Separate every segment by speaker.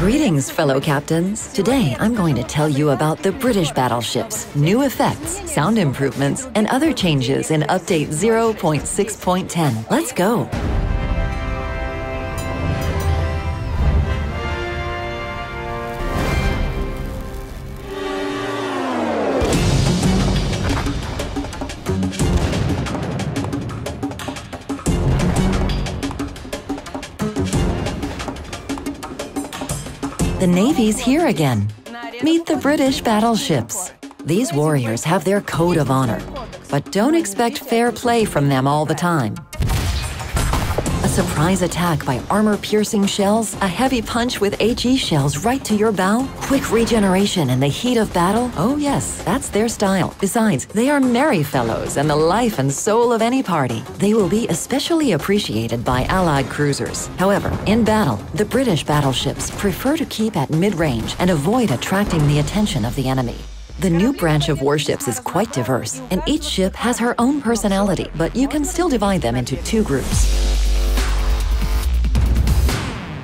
Speaker 1: Greetings, fellow captains. Today, I'm going to tell you about the British battleships, new effects, sound improvements, and other changes in Update 0.6.10. Let's go. The Navy's here again. Meet the British battleships. These warriors have their code of honor, but don't expect fair play from them all the time. A surprise attack by armor-piercing shells, a heavy punch with HE shells right to your bow, quick regeneration in the heat of battle. Oh yes, that's their style. Besides, they are merry fellows and the life and soul of any party. They will be especially appreciated by Allied cruisers. However, in battle, the British battleships prefer to keep at mid-range and avoid attracting the attention of the enemy. The new branch of warships is quite diverse, and each ship has her own personality, but you can still divide them into two groups.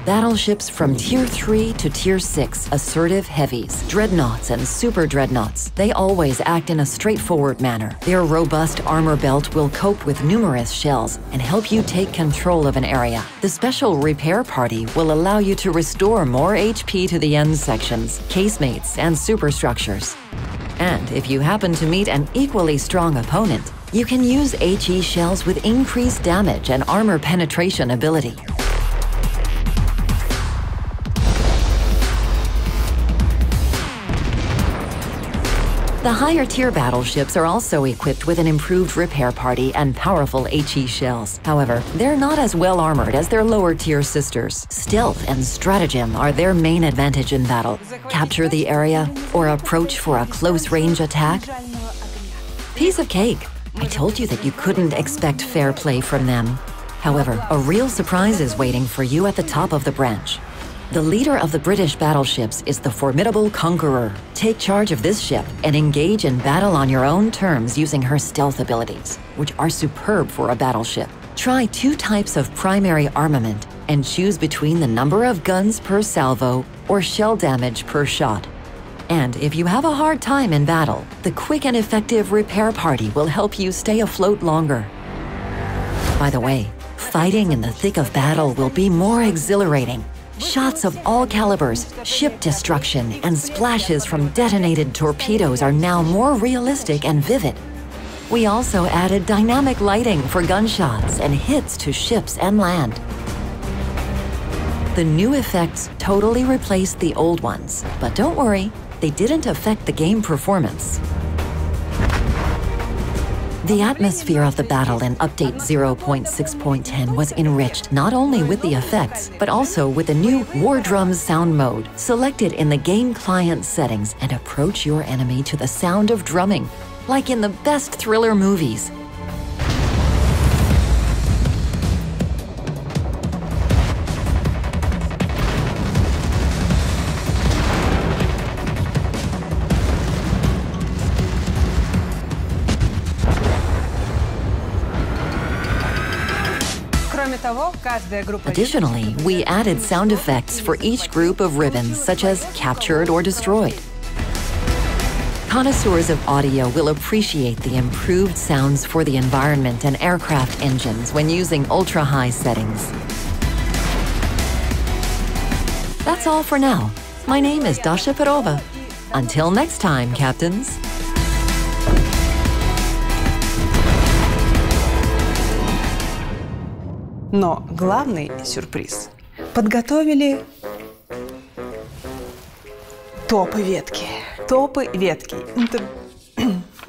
Speaker 1: Battleships from Tier 3 to Tier 6, assertive heavies, dreadnoughts and super dreadnoughts. They always act in a straightforward manner. Their robust armor belt will cope with numerous shells and help you take control of an area. The special repair party will allow you to restore more HP to the end sections, casemates, and superstructures. And if you happen to meet an equally strong opponent, you can use HE shells with increased damage and armor penetration ability. The higher-tier battleships are also equipped with an improved repair party and powerful HE shells. However, they're not as well armored as their lower-tier sisters. Stealth and stratagem are their main advantage in battle. Capture the area or approach for a close-range attack. Piece of cake. I told you that you couldn't expect fair play from them. However, a real surprise is waiting for you at the top of the branch. The leader of the British battleships is the formidable Conqueror. Take charge of this ship and engage in battle on your own terms using her stealth abilities, which are superb for a battleship. Try two types of primary armament and choose between the number of guns per salvo or shell damage per shot. And if you have a hard time in battle, the quick and effective repair party will help you stay afloat longer. By the way, fighting in the thick of battle will be more exhilarating. Shots of all calibers, ship destruction, and splashes from detonated torpedoes are now more realistic and vivid. We also added dynamic lighting for gunshots and hits to ships and land. The new effects totally replaced the old ones, but don't worry, they didn't affect the game performance. The atmosphere of the battle in Update 0.6.10 was enriched not only with the effects, but also with the new War Drums sound mode. Select it in the game client settings and approach your enemy to the sound of drumming, like in the best thriller movies. Additionally, we added sound effects for each group of ribbons, such as captured or destroyed. Connoisseurs of audio will appreciate the improved sounds for the environment and aircraft engines when using ultra-high settings. That's all for now. My name is Dasha Perova. Until next time, captains.
Speaker 2: Но главный сюрприз. Подготовили топы ветки. Топы ветки.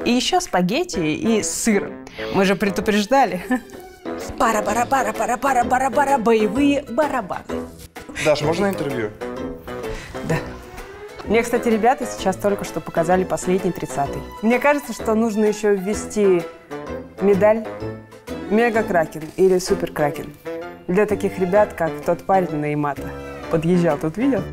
Speaker 2: И еще спагетти и сыр. Мы же предупреждали. Пара-пара-пара-пара-пара-пара-пара, боевые барабаны.
Speaker 3: Даш, можно интервью?
Speaker 2: Да. Мне, кстати, ребята сейчас только что показали последний 30-й. Мне кажется, что нужно еще ввести медаль Мега-кракен или супер-кракен. Для таких ребят, как тот парень на Ямато. Подъезжал, тут видел?